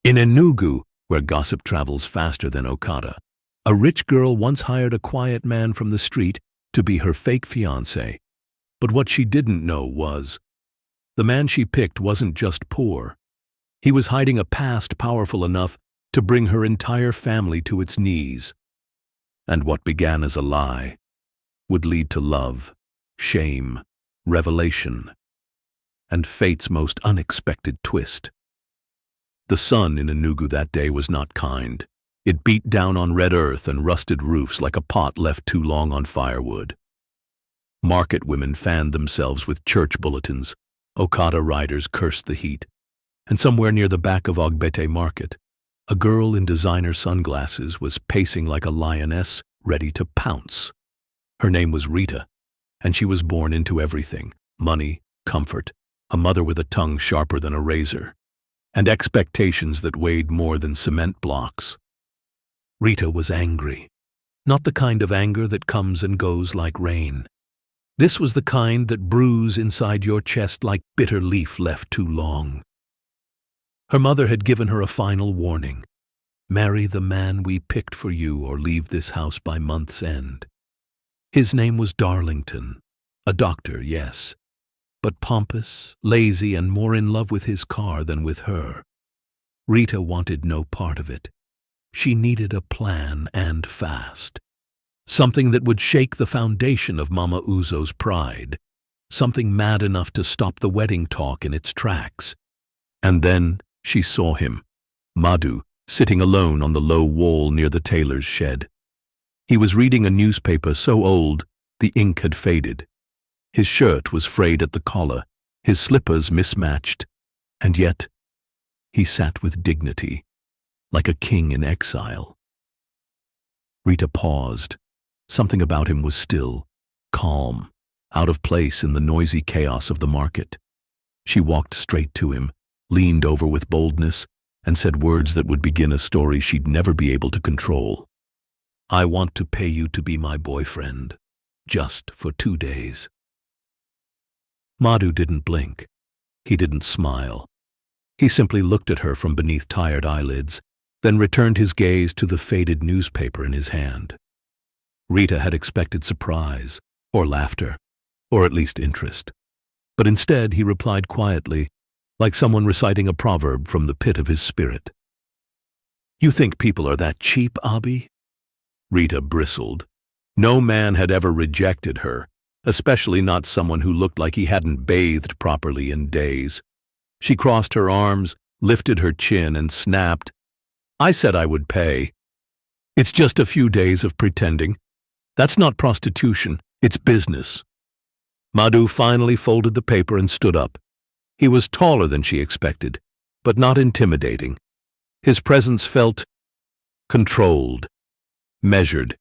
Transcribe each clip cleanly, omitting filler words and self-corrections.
In Enugu, where gossip travels faster than okada, a rich girl once hired a quiet man from the street to be her fake fiancé. But what she didn't know was, the man she picked wasn't just poor. He was hiding a past powerful enough to bring her entire family to its knees. And what began as a lie would lead to love, shame, revelation, and fate's most unexpected twist. The sun in Enugu that day was not kind. It beat down on red earth and rusted roofs like a pot left too long on firewood. Market women fanned themselves with church bulletins, okada riders cursed the heat, and somewhere near the back of Ogbete Market, a girl in designer sunglasses was pacing like a lioness ready to pounce. Her name was Rita, and she was born into everything: money, comfort, a mother with a tongue sharper than a razor, and expectations that weighed more than cement blocks. Rita was angry, not the kind of anger that comes and goes like rain. This was the kind that brews inside your chest like bitter leaf left too long. Her mother had given her a final warning: marry the man we picked for you or leave this house by month's end. His name was Darlington, a doctor, yes, but pompous, lazy, and more in love with his car than with her. Rita wanted no part of it. She needed a plan, and fast. Something that would shake the foundation of Mama Uzo's pride. Something mad enough to stop the wedding talk in its tracks. And then she saw him, Madu, sitting alone on the low wall near the tailor's shed. He was reading a newspaper so old the ink had faded. His shirt was frayed at the collar, his slippers mismatched, and yet he sat with dignity, like a king in exile. Rita paused. Something about him was still, calm, out of place in the noisy chaos of the market. She walked straight to him, leaned over with boldness, and said words that would begin a story she'd never be able to control. "I want to pay you to be my boyfriend, just for 2 days." Madu didn't blink. He didn't smile. He simply looked at her from beneath tired eyelids, then returned his gaze to the faded newspaper in his hand. Rita had expected surprise, or laughter, or at least interest. But instead he replied quietly, like someone reciting a proverb from the pit of his spirit. "You think people are that cheap, Abi?" Rita bristled. No man had ever rejected her, especially not someone who looked like he hadn't bathed properly in days. She crossed her arms, lifted her chin, and snapped, "I said I would pay. It's just a few days of pretending. That's not prostitution, it's business." Madu finally folded the paper and stood up. He was taller than she expected, but not intimidating. His presence felt controlled, measured.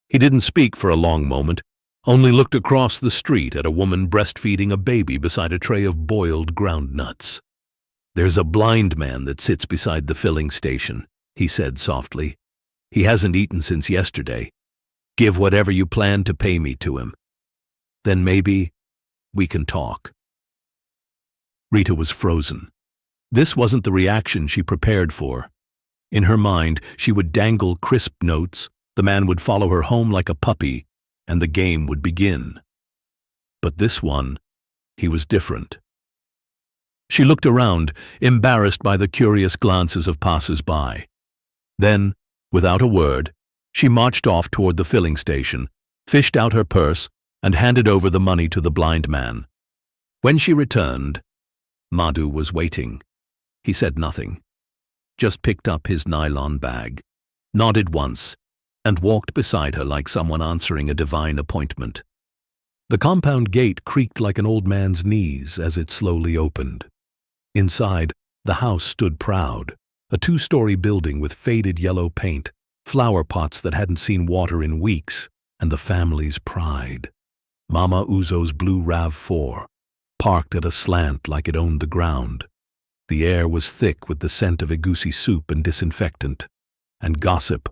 He didn't speak for a long moment, only looked across the street at a woman breastfeeding a baby beside a tray of boiled ground nuts. "There's a blind man that sits beside the filling station," he said softly. "He hasn't eaten since yesterday. Give whatever you plan to pay me to him. Then maybe we can talk." Rita was frozen. This wasn't the reaction she prepared for. In her mind, she would dangle crisp notes, the man would follow her home like a puppy, and the game would begin. But this one, he was different. She looked around, embarrassed by the curious glances of passers-by. Then, without a word, she marched off toward the filling station, fished out her purse, and handed over the money to the blind man. When she returned, Madu was waiting. He said nothing, just picked up his nylon bag, nodded once, and walked beside her like someone answering a divine appointment. The compound gate creaked like an old man's knees as it slowly opened. Inside, the house stood proud, a 2-story building with faded yellow paint, flower pots that hadn't seen water in weeks, and the family's pride. Mama Uzo's blue RAV4, parked at a slant like it owned the ground. The air was thick with the scent of egusi soup and disinfectant. And gossip,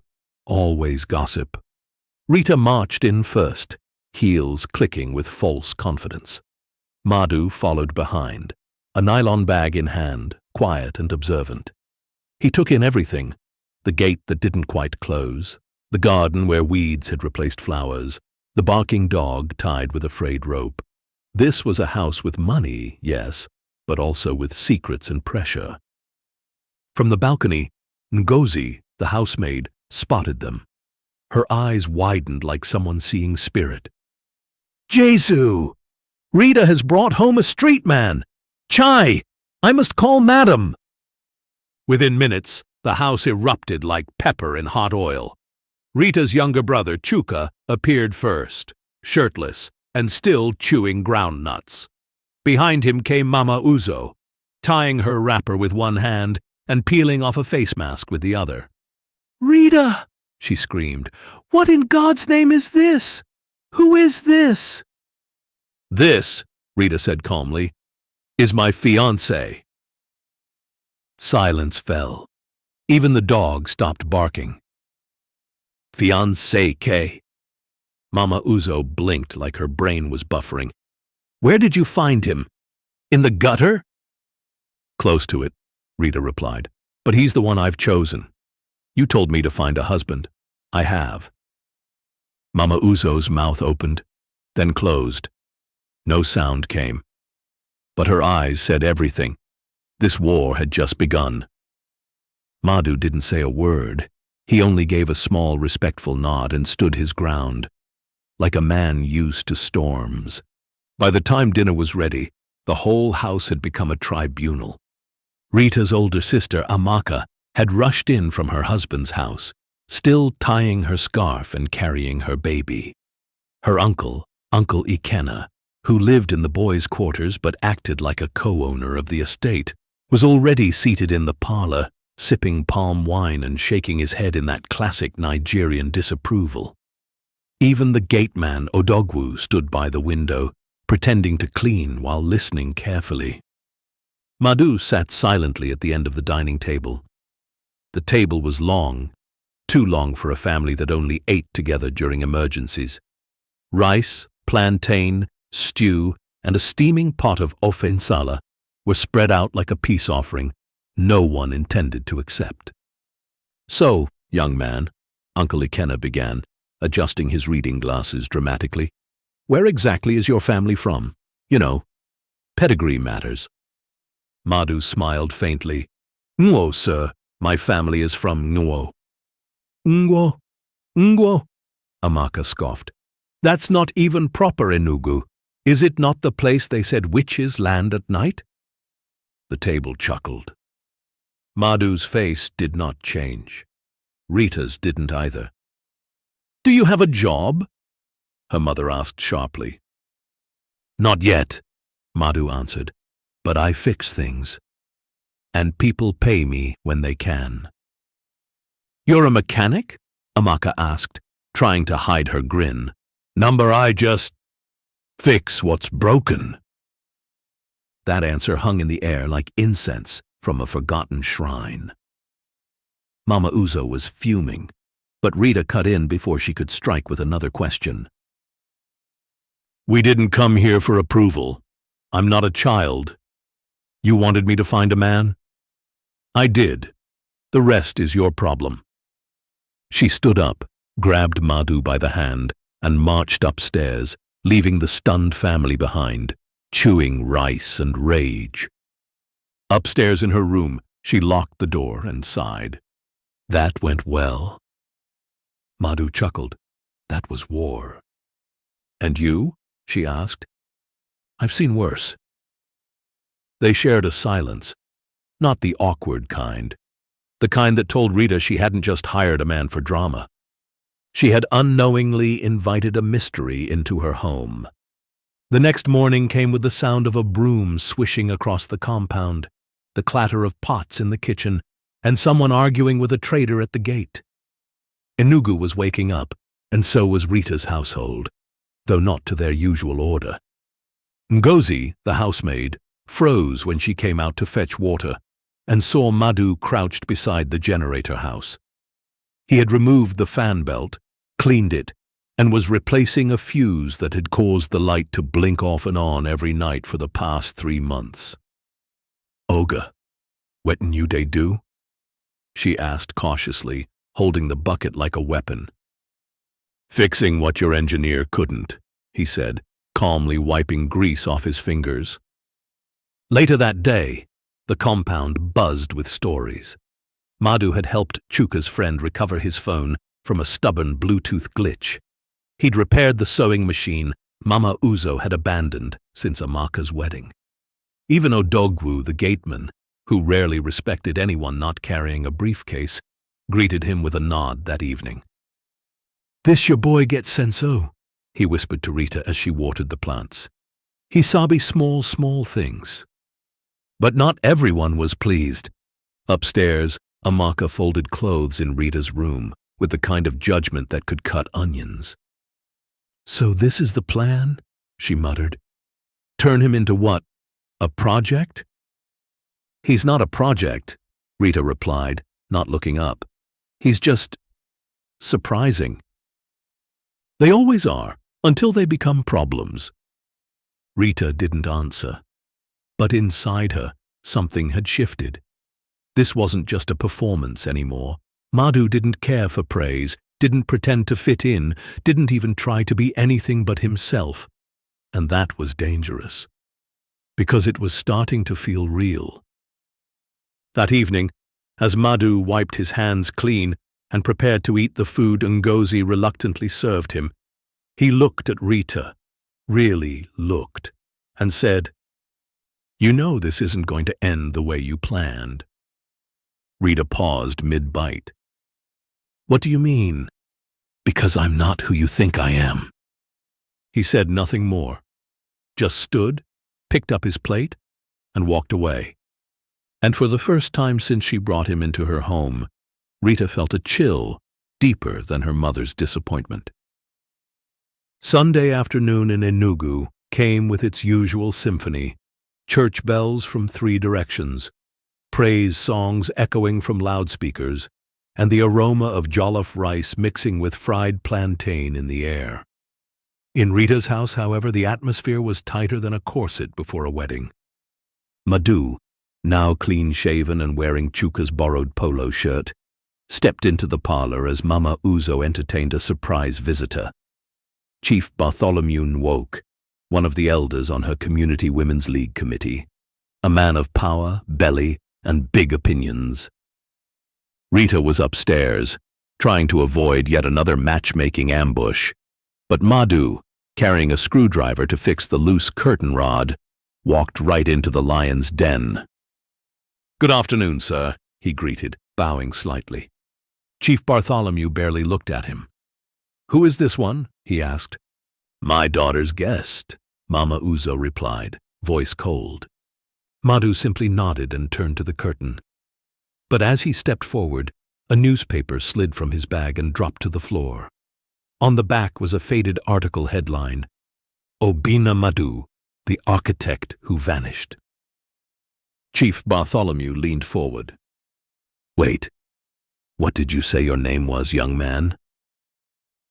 always gossip. Rita marched in first, heels clicking with false confidence. Madu followed behind, a nylon bag in hand, quiet and observant. He took in everything: the gate that didn't quite close, the garden where weeds had replaced flowers, the barking dog tied with a frayed rope. This was a house with money, yes, but also with secrets and pressure. From the balcony, Ngozi, the housemaid, spotted them. Her eyes widened like someone seeing spirit. "Jesu! Rita has brought home a street man! Chai! I must call Madam!" Within minutes, the house erupted like pepper in hot oil. Rita's younger brother, Chuka, appeared first, shirtless and still chewing ground nuts. Behind him came Mama Uzo, tying her wrapper with one hand and peeling off a face mask with the other. "Rita!" she screamed. "What in God's name is this? Who is this?" "This," Rita said calmly, "is my fiancé." Silence fell. Even the dog stopped barking. "Fiancé, Kay?" Mama Uzo blinked like her brain was buffering. "Where did you find him? In the gutter?" "Close to it," Rita replied. "But he's the one I've chosen. You told me to find a husband. I have." Mama Uzo's mouth opened, then closed. No sound came. But her eyes said everything. This war had just begun. Madu didn't say a word. He only gave a small, respectful nod and stood his ground, like a man used to storms. By the time dinner was ready, the whole house had become a tribunal. Rita's older sister, Amaka, had rushed in from her husband's house, still tying her scarf and carrying her baby. Her uncle, Uncle Ikenna, who lived in the boys' quarters but acted like a co-owner of the estate, was already seated in the parlor, sipping palm wine and shaking his head in that classic Nigerian disapproval. Even the gateman, Odogwu, stood by the window, pretending to clean while listening carefully. Madu sat silently at the end of the dining table. The table was long, too long for a family that only ate together during emergencies. Rice, plantain, stew, and a steaming pot of ofe nsala were spread out like a peace offering no one intended to accept. "So, young man," Uncle Ikenna began, adjusting his reading glasses dramatically, "where exactly is your family from? You know, pedigree matters." Madu smiled faintly. "Ngwo, sir. My family is from Ngwo." "Ngwo? Ngwo?" Amaka scoffed. "That's not even proper Enugu. Is it not the place they said witches land at night?" The table chuckled. Madu's face did not change. Rita's didn't either. "Do you have a job?" her mother asked sharply. "Not yet," Madu answered, "but I fix things. And people pay me when they can." "You're a mechanic?" Amaka asked, trying to hide her grin. "Number, I just fix what's broken." That answer hung in the air like incense from a forgotten shrine. Mama Uzo was fuming, but Rita cut in before she could strike with another question. "We didn't come here for approval. I'm not a child. You wanted me to find a man? I did. The rest is your problem." She stood up, grabbed Madu by the hand, and marched upstairs, leaving the stunned family behind, chewing rice and rage. Upstairs in her room, she locked the door and sighed. That went well. Madu chuckled. That was war. "And you?" she asked. "I've seen worse." They shared a silence, not the awkward kind, the kind that told Rita she hadn't just hired a man for drama. She had unknowingly invited a mystery into her home. The next morning came with the sound of a broom swishing across the compound, the clatter of pots in the kitchen, and someone arguing with a trader at the gate. Enugu was waking up, and so was Rita's household, though not to their usual order. Ngozi, the housemaid, froze when she came out to fetch water and saw Madu crouched beside the generator house. He had removed the fan belt, cleaned it, and was replacing a fuse that had caused the light to blink off and on every night for the past 3 months. "Oga, wetin you dey do?" she asked cautiously, holding the bucket like a weapon. Fixing what your engineer couldn't, he said, calmly wiping grease off his fingers. Later that day, the compound buzzed with stories. Madu had helped Chuka's friend recover his phone from a stubborn Bluetooth glitch. He'd repaired the sewing machine Mama Uzo had abandoned since Amaka's wedding. Even Odogwu, the gateman, who rarely respected anyone not carrying a briefcase, greeted him with a nod that evening. "This your boy get senso," he whispered to Rita as she watered the plants. "He sabi small things." But not everyone was pleased. Upstairs, Amaka folded clothes in Rita's room with the kind of judgment that could cut onions. "So this is the plan?" she muttered. "Turn him into what? A project?" "He's not a project," Rita replied, not looking up. "He's just surprising. They always are, until they become problems." Rita didn't answer. But inside her, something had shifted. This wasn't just a performance anymore. Madu didn't care for praise, didn't pretend to fit in, didn't even try to be anything but himself. And that was dangerous, because it was starting to feel real. That evening, as Madu wiped his hands clean and prepared to eat the food Ngozi reluctantly served him, he looked at Rita, really looked, and said, "You know this isn't going to end the way you planned." Rita paused mid-bite. "What do you mean?" "Because I'm not who you think I am." He said nothing more, just stood, picked up his plate, and walked away. And for the first time since she brought him into her home, Rita felt a chill deeper than her mother's disappointment. Sunday afternoon in Enugu came with its usual symphony, church bells from 3 directions, praise songs echoing from loudspeakers, and the aroma of jollof rice mixing with fried plantain in the air. In Rita's house, however, the atmosphere was tighter than a corset before a wedding. Madu, now clean-shaven and wearing Chuka's borrowed polo shirt, stepped into the parlor as Mama Uzo entertained a surprise visitor. Chief Bartholomew Nwoke, one of the elders on her Community Women's League committee, a man of power, belly, and big opinions. Rita was upstairs, trying to avoid yet another matchmaking ambush, but Madu, carrying a screwdriver to fix the loose curtain rod, walked right into the lion's den. "Good afternoon, sir," he greeted, bowing slightly. Chief Bartholomew barely looked at him. "Who is this one?" he asked. "My daughter's guest," Mama Uzo replied, voice cold. Madu simply nodded and turned to the curtain. But as he stepped forward, a newspaper slid from his bag and dropped to the floor. On the back was a faded article headline, "Obina Madu, the architect who vanished." Chief Bartholomew leaned forward. "Wait, what did you say your name was, young man?"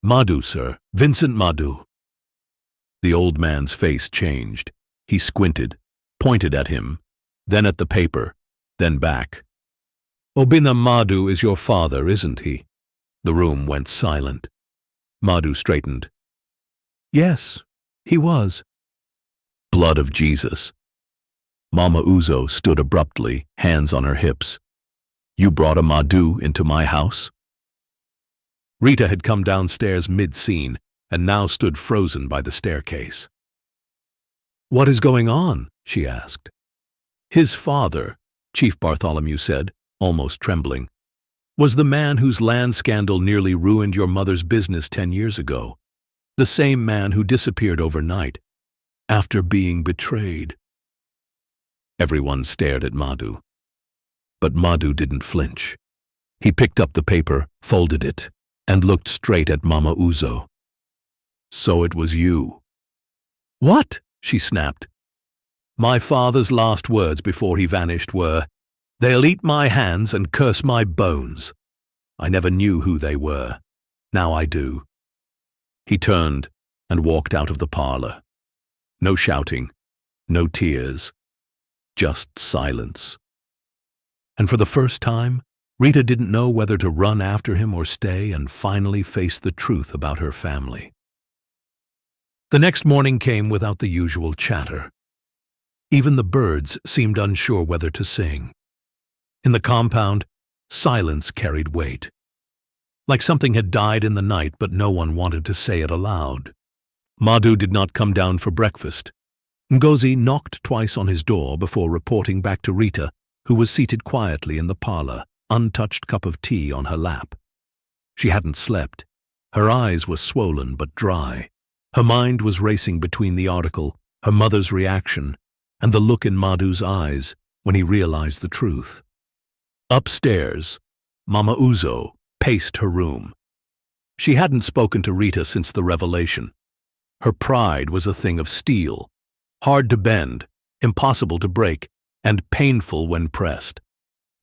"Madu, sir. Vincent Madu." The old man's face changed. He squinted, pointed at him, then at the paper, then back. "Obina Madu is your father, isn't he?" The room went silent. Madu straightened. "Yes, he was." "Blood of Jesus." Mama Uzo stood abruptly, hands on her hips. "You brought a Madu into my house?" Rita had come downstairs mid-scene and now stood frozen by the staircase. "What is going on?" she asked. "His father," Chief Bartholomew said, almost trembling, "was the man whose land scandal nearly ruined your mother's business 10 years ago. The same man who disappeared overnight, after being betrayed." Everyone stared at Madu. But Madu didn't flinch. He picked up the paper, folded it, and looked straight at Mama Uzo. "So it was you." "What?" she snapped. "My father's last words before he vanished were, 'They'll eat my hands and curse my bones.' I never knew who they were. Now I do." He turned and walked out of the parlor. No shouting, no tears, just silence. And for the first time, Rita didn't know whether to run after him or stay and finally face the truth about her family. The next morning came without the usual chatter. Even the birds seemed unsure whether to sing. In the compound, silence carried weight. Like something had died in the night, but no one wanted to say it aloud. Madu did not come down for breakfast. Ngozi knocked twice on his door before reporting back to Rita, who was seated quietly in the parlor, untouched cup of tea on her lap. She hadn't slept. Her eyes were swollen but dry. Her mind was racing between the article, her mother's reaction, and the look in Madu's eyes when he realized the truth. Upstairs, Mama Uzo paced her room. She hadn't spoken to Rita since the revelation. Her pride was a thing of steel, hard to bend, impossible to break, and painful when pressed.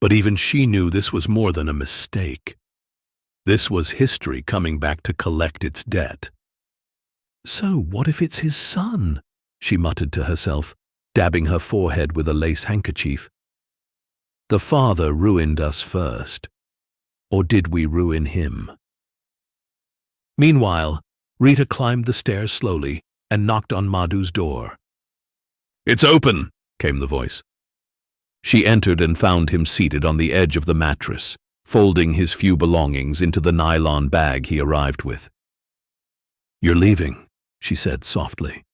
But even she knew this was more than a mistake. This was history coming back to collect its debt. "So what if it's his son?" she muttered to herself, dabbing her forehead with a lace handkerchief. "The father ruined us first. Or did we ruin him?" Meanwhile, Rita climbed the stairs slowly and knocked on Madu's door. "It's open," came the voice. She entered and found him seated on the edge of the mattress, folding his few belongings into the nylon bag he arrived with. "You're leaving," she said softly.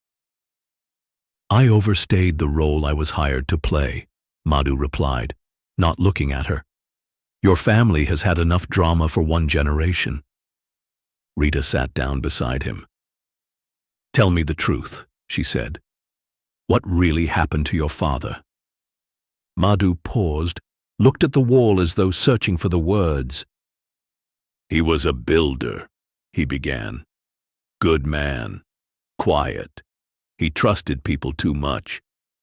"I overstayed the role I was hired to play," Madu replied, not looking at her. "Your family has had enough drama for one generation." Rita sat down beside him. "Tell me the truth," she said. "What really happened to your father?" Madu paused, looked at the wall as though searching for the words. "He was a builder," he began. "Good man. Quiet. He trusted people too much.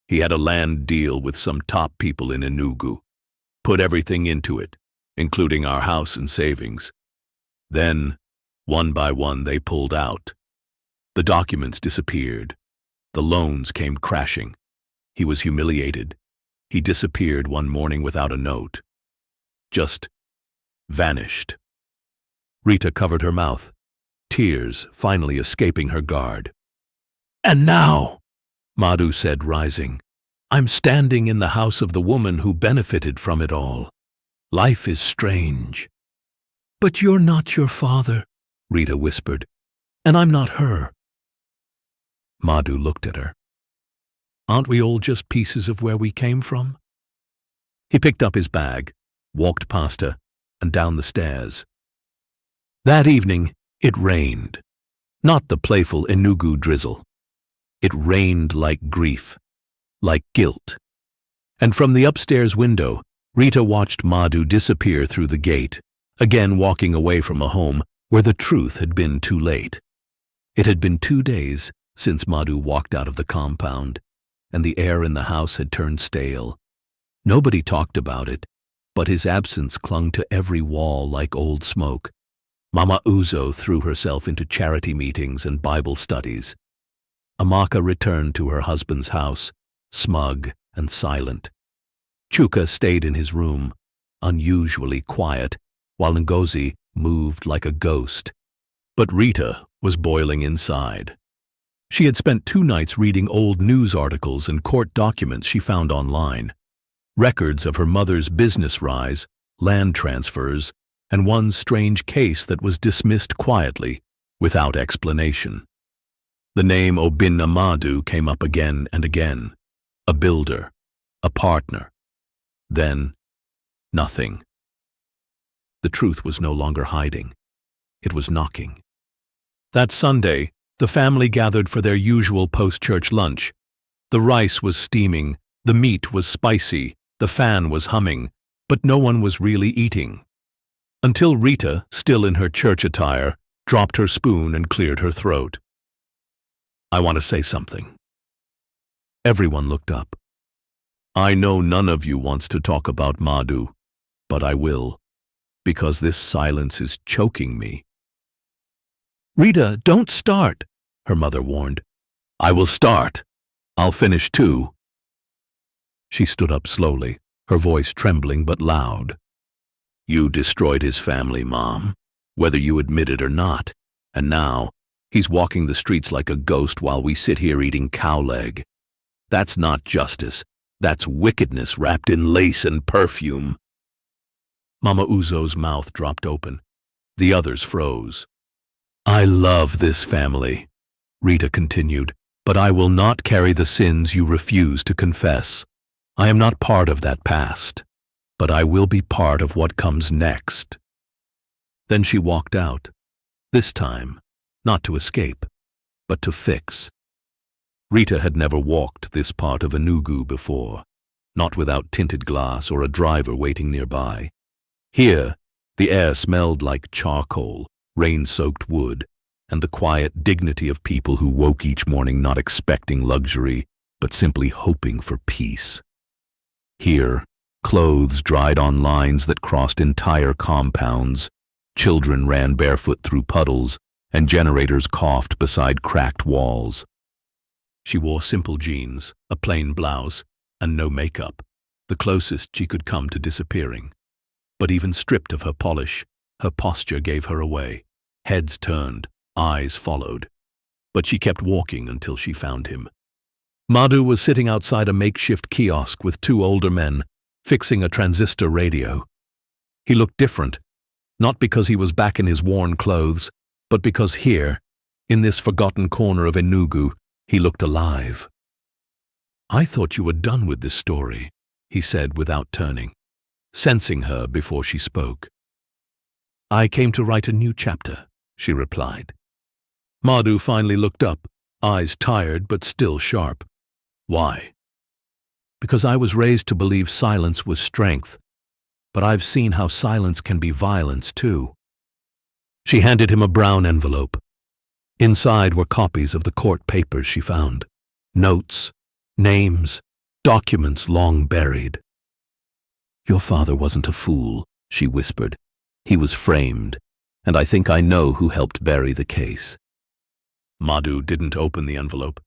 He had a land deal with some top people in Enugu. Put everything into it, including our house and savings. Then, one by one, they pulled out. The documents disappeared. The loans came crashing. He was humiliated. He disappeared one morning without a note. Just vanished." Rita covered her mouth, tears finally escaping her guard. "And now," Madu said, rising, "I'm standing in the house of the woman who benefited from it all. Life is strange." "But you're not your father," Rita whispered, "and I'm not her." Madu looked at her. "Aren't we all just pieces of where we came from?" He picked up his bag, walked past her, and down the stairs. That evening, it rained. Not the playful Enugu drizzle. It rained like grief, like guilt. And from the upstairs window, Rita watched Madu disappear through the gate, again walking away from a home where the truth had been too late. It had been 2 days since Madu walked out of the compound, and the air in the house had turned stale. Nobody talked about it, but his absence clung to every wall like old smoke. Mama Uzo threw herself into charity meetings and Bible studies. Amaka returned to her husband's house, smug and silent. Chuka stayed in his room, unusually quiet, while Ngozi moved like a ghost. But Rita was boiling inside. She had spent 2 nights reading old news articles and court documents she found online. Records of her mother's business rise, land transfers, and one strange case that was dismissed quietly, without explanation. The name Obinna Madu came up again and again. A builder, a partner. Then, nothing. The truth was no longer hiding. It was knocking. That Sunday, the family gathered for their usual post-church lunch. The rice was steaming, the meat was spicy, the fan was humming, but no one was really eating. Until Rita, still in her church attire, dropped her spoon and cleared her throat. "I want to say something." Everyone looked up. "I know none of you wants to talk about Madu, but I will, because this silence is choking me." "Rita, don't start," her mother warned. "I will start. I'll finish too." She stood up slowly, her voice trembling but loud. You destroyed his family, Mom, whether you admit it or not, and now he's walking the streets like a ghost while we sit here eating cow leg. That's not justice. That's wickedness wrapped in lace and perfume." Mama Uzo's mouth dropped open. The others froze. "I love this family," Rita continued, "but I will not carry the sins you refuse to confess. I am not part of that past, but I will be part of what comes next." Then she walked out, this time not to escape, but to fix. Rita had never walked this part of Enugu before, not without tinted glass or a driver waiting nearby. Here, the air smelled like charcoal, rain-soaked wood, and the quiet dignity of people who woke each morning not expecting luxury, but simply hoping for peace. Here, clothes dried on lines that crossed entire compounds, children ran barefoot through puddles, and generators coughed beside cracked walls. She wore simple jeans, a plain blouse, and no makeup, the closest she could come to disappearing. But even stripped of her polish, her posture gave her away. Heads turned, eyes followed. But she kept walking until she found him. Madu was sitting outside a makeshift kiosk with two older men, fixing a transistor radio. He looked different, not because he was back in his worn clothes, but because here, in this forgotten corner of Enugu, he looked alive. "I thought you were done with this story," he said without turning, sensing her before she spoke. "I came to write a new chapter," she replied. Madu finally looked up, eyes tired but still sharp. "Why?" "Because I was raised to believe silence was strength, but I've seen how silence can be violence too." She handed him a brown envelope. Inside were copies of the court papers she found, notes, names, documents long buried. "Your father wasn't a fool," she whispered. "He was framed, and I think I know who helped bury the case." Madu didn't open the envelope.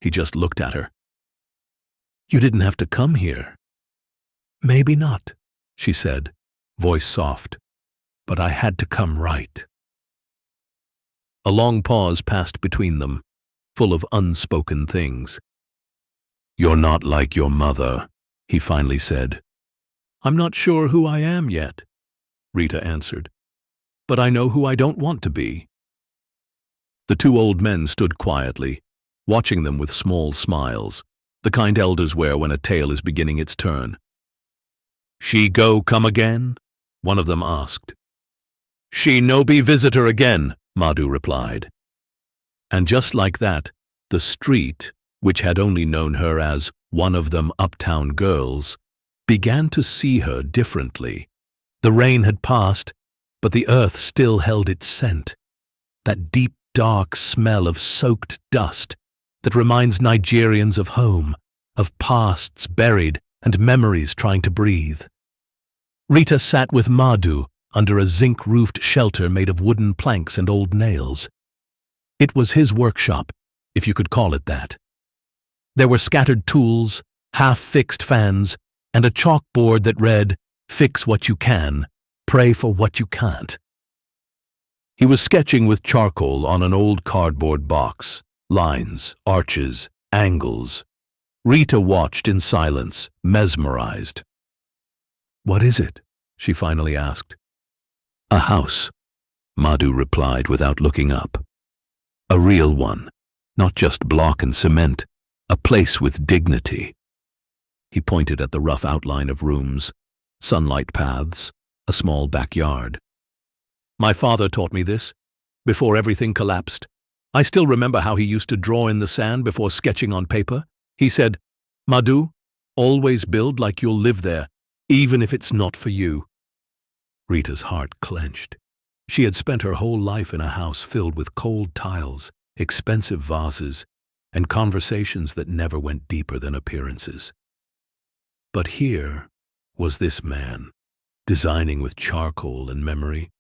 He just looked at her. "You didn't have to come here." "Maybe not," she said, voice soft, "but I had to come right." A long pause passed between them, full of unspoken things. "You're not like your mother," he finally said. "I'm not sure who I am yet," Rita answered, "but I know who I don't want to be." The two old men stood quietly, watching them with small smiles, the kind elders wear when a tale is beginning its turn. "She go come again?" one of them asked. "She no be visitor again," Madu replied. And just like that, the street, which had only known her as one of them uptown girls, began to see her differently. The rain had passed, but the earth still held its scent, that deep, dark smell of soaked dust that reminds Nigerians of home, of pasts buried and memories trying to breathe. Rita sat with Madu under a zinc-roofed shelter made of wooden planks and old nails. It was his workshop, if you could call it that. There were scattered tools, half-fixed fans, and a chalkboard that read, "Fix what you can, pray for what you can't." He was sketching with charcoal on an old cardboard box, lines, arches, angles. Rita watched in silence, mesmerized. "What is it?" she finally asked. "A house," Madu replied without looking up. "A real one, not just block and cement, a place with dignity." He pointed at the rough outline of rooms, sunlight paths, a small backyard. "My father taught me this, before everything collapsed. I still remember how he used to draw in the sand before sketching on paper. He said, 'Madu, always build like you'll live there, even if it's not for you.'" Rita's heart clenched. She had spent her whole life in a house filled with cold tiles, expensive vases, and conversations that never went deeper than appearances. But here was this man, designing with charcoal and memory,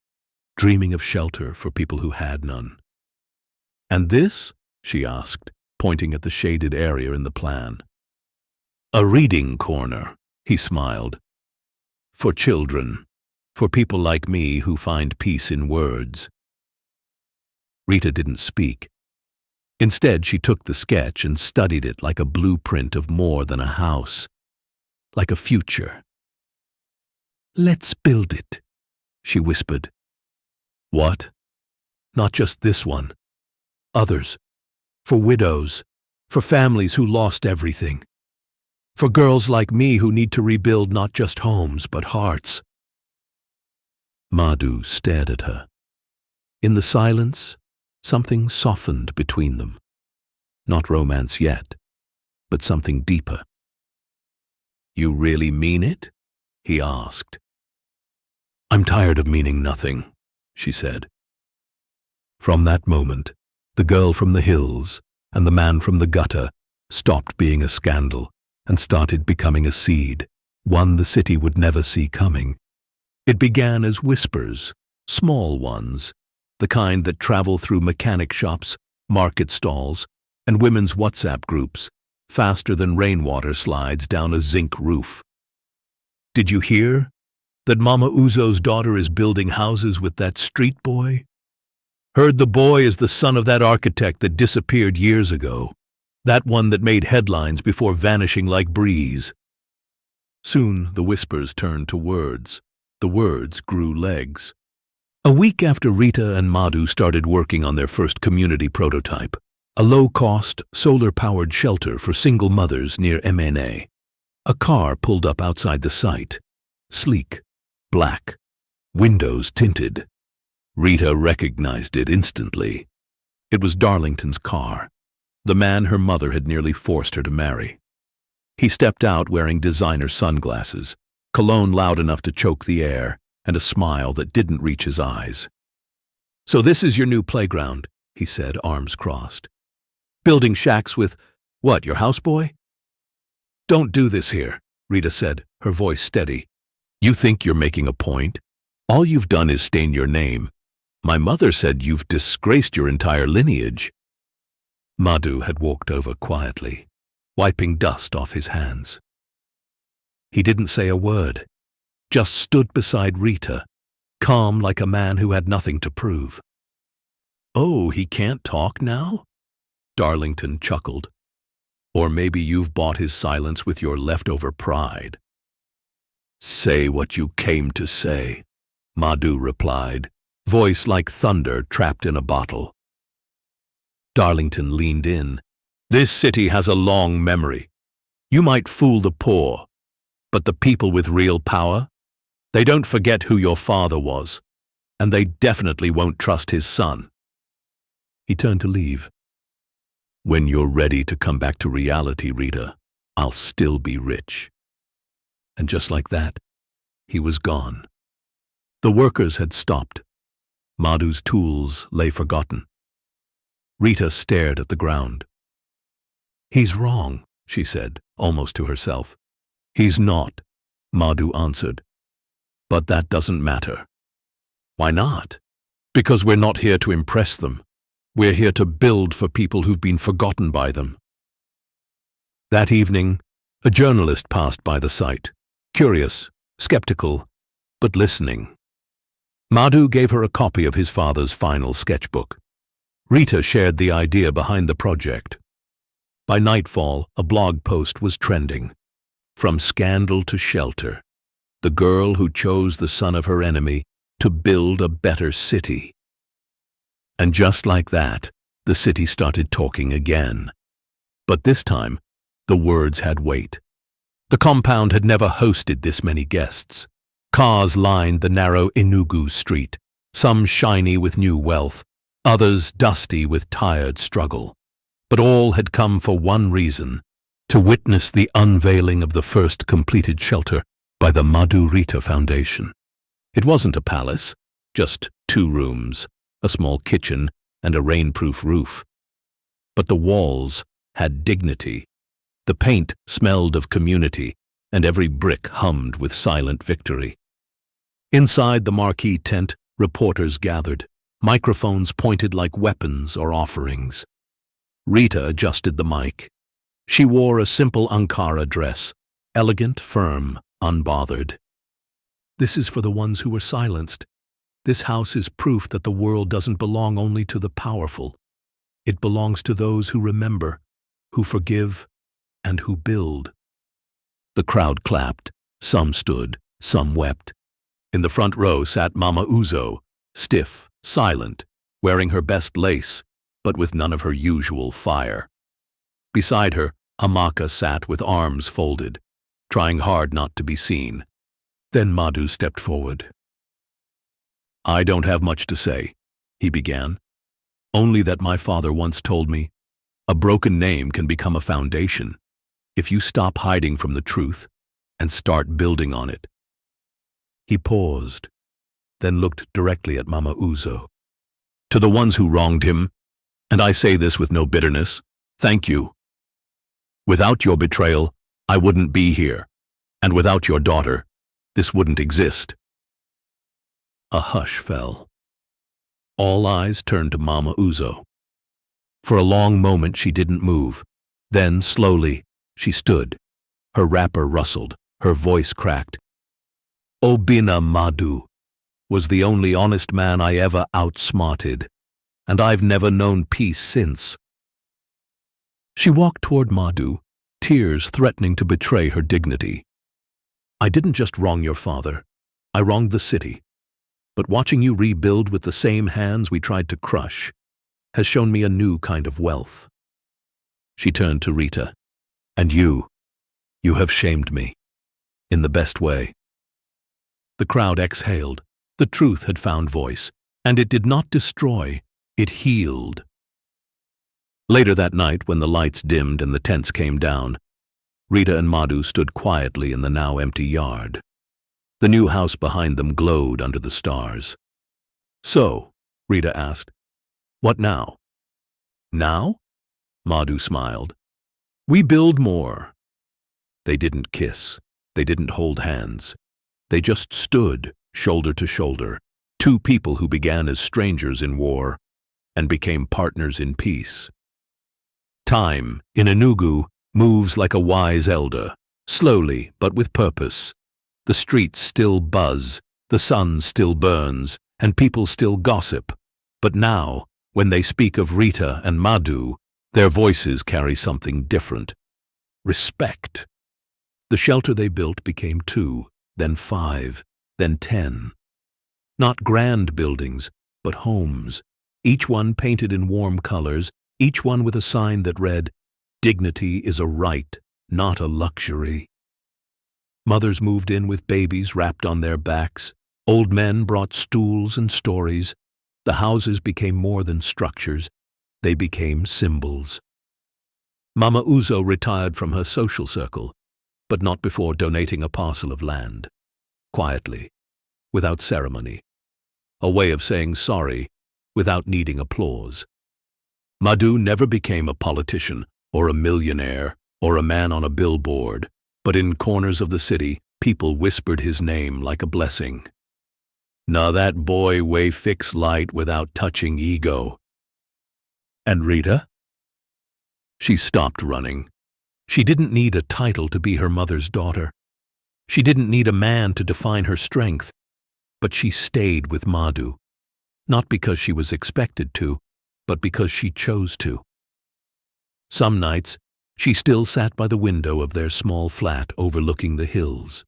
dreaming of shelter for people who had none. "And this?" she asked, pointing at the shaded area in the plan. "A reading corner," he smiled. "For children, For people like me who find peace in words." Rita didn't speak. Instead, she took the sketch and studied it like a blueprint of more than a house, like a future. "Let's build it," she whispered. "What?" "Not just this one. Others. For widows. For families who lost everything. For girls like me who need to rebuild not just homes, but hearts." Madu stared at her. In the silence, something softened between them. Not romance yet, but something deeper. "You really mean it?" he asked. "I'm tired of meaning nothing," she said. From that moment, the girl from the hills and the man from the gutter stopped being a scandal and started becoming a seed, one the city would never see coming. It began as whispers, small ones, the kind that travel through mechanic shops, market stalls, and women's WhatsApp groups, faster than rainwater slides down a zinc roof. "Did you hear that Mama Uzo's daughter is building houses with that street boy? Heard the boy is the son of that architect that disappeared years ago, that one that made headlines before vanishing like breeze." Soon the whispers turned to words. The words grew legs. A week after Rita and Madu started working on their first community prototype, a low-cost, solar-powered shelter for single mothers near MNA, a car pulled up outside the site. Sleek, black, windows tinted. Rita recognized it instantly. It was Darlington's car, the man her mother had nearly forced her to marry. He stepped out wearing designer sunglasses, cologne loud enough to choke the air, and a smile that didn't reach his eyes. "So this is your new playground," he said, arms crossed. "Building shacks with, what, your houseboy?" "Don't do this here," Rita said, her voice steady. "You think you're making a point? All you've done is stain your name. My mother said you've disgraced your entire lineage." Madu had walked over quietly, wiping dust off his hands. He didn't say a word, just stood beside Rita, calm like a man who had nothing to prove. "Oh, he can't talk now?" Darlington chuckled. "Or maybe you've bought his silence with your leftover pride." "Say what you came to say," Madu replied, voice like thunder trapped in a bottle. Darlington leaned in. "This city has a long memory. You might fool the poor, but the people with real power, they don't forget who your father was, and they definitely won't trust his son." He turned to leave. "When you're ready to come back to reality, Rita, I'll still be rich." And just like that, he was gone. The workers had stopped. Madu's tools lay forgotten. Rita stared at the ground. "He's wrong," she said, almost to herself. "He's not," Madu answered. "But that doesn't matter." "Why not?" "Because we're not here to impress them. We're here to build for people who've been forgotten by them." That evening, a journalist passed by the site, curious, skeptical, but listening. Madu gave her a copy of his father's final sketchbook. Rita shared the idea behind the project. By nightfall, a blog post was trending. From scandal to shelter, the girl who chose the son of her enemy to build a better city. And just like that, the city started talking again. But this time, the words had weight. The compound had never hosted this many guests. Cars lined the narrow Enugu street, some shiny with new wealth, others dusty with tired struggle. But all had come for one reason, to witness the unveiling of the first completed shelter by the Madu Rita Foundation. It wasn't a palace, just 2 rooms, a small kitchen, and a rainproof roof. But the walls had dignity. The paint smelled of community, and every brick hummed with silent victory. Inside the marquee tent, reporters gathered, microphones pointed like weapons or offerings. Rita adjusted the mic. She wore a simple Ankara dress, elegant, firm, unbothered. This is for the ones who were silenced. This house is proof that the world doesn't belong only to the powerful. It belongs to those who remember, who forgive, and who build." The crowd clapped. Some stood, some wept. In the front row sat Mama Uzo, stiff, silent, wearing her best lace, but with none of her usual fire. Beside her, Amaka sat with arms folded, trying hard not to be seen. Then Madu stepped forward. "I don't have much to say," he began. "Only that my father once told me, a broken name can become a foundation if you stop hiding from the truth and start building on it." He paused, then looked directly at Mama Uzo. "To the ones who wronged him, and I say this with no bitterness, thank you. Without your betrayal, I wouldn't be here, and without your daughter, this wouldn't exist." A hush fell. All eyes turned to Mama Uzo. For a long moment she didn't move. Then, slowly, she stood. Her wrapper rustled, her voice cracked. "Obina Madu was the only honest man I ever outsmarted, and I've never known peace since." She walked toward Madu, tears threatening to betray her dignity. "I didn't just wrong your father, I wronged the city. But watching you rebuild with the same hands we tried to crush has shown me a new kind of wealth." She turned to Rita. "And you have shamed me, in the best way." The crowd exhaled. The truth had found voice, and it did not destroy, it healed. Later that night, when the lights dimmed and the tents came down, Rita and Madu stood quietly in the now empty yard. The new house behind them glowed under the stars. "So," Rita asked, "what now?" "Now?" Madu smiled. "We build more." They didn't kiss. They didn't hold hands. They just stood, shoulder to shoulder, two people who began as strangers in war and became partners in peace. Time, in Enugu, moves like a wise elder, slowly but with purpose. The streets still buzz, the sun still burns, and people still gossip. But now, when they speak of Rita and Madu, their voices carry something different. Respect. The shelter they built became 2, then 5, then 10. Not grand buildings, but homes, each one painted in warm colors, each one with a sign that read, "Dignity is a right, not a luxury." Mothers moved in with babies wrapped on their backs. Old men brought stools and stories. The houses became more than structures. They became symbols. Mama Uzo retired from her social circle, but not before donating a parcel of land. Quietly, without ceremony. A way of saying sorry without needing applause. Madu never became a politician or a millionaire or a man on a billboard, but in corners of the city, people whispered his name like a blessing. "Nah, that boy way fix light without touching ego." And Rita? She stopped running. She didn't need a title to be her mother's daughter. She didn't need a man to define her strength, but she stayed with Madu, not because she was expected to, but because she chose to. Some nights, she still sat by the window of their small flat overlooking the hills.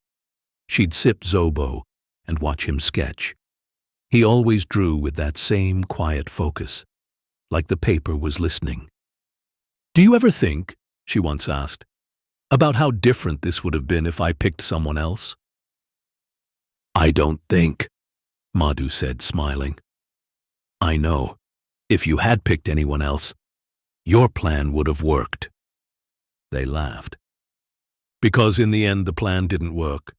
She'd sip Zobo and watch him sketch. He always drew with that same quiet focus, like the paper was listening. "Do you ever think," she once asked, "about how different this would have been if I picked someone else?" "I don't think," Madu said, smiling. "I know. If you had picked anyone else, your plan would have worked." They laughed. Because in the end the plan didn't work.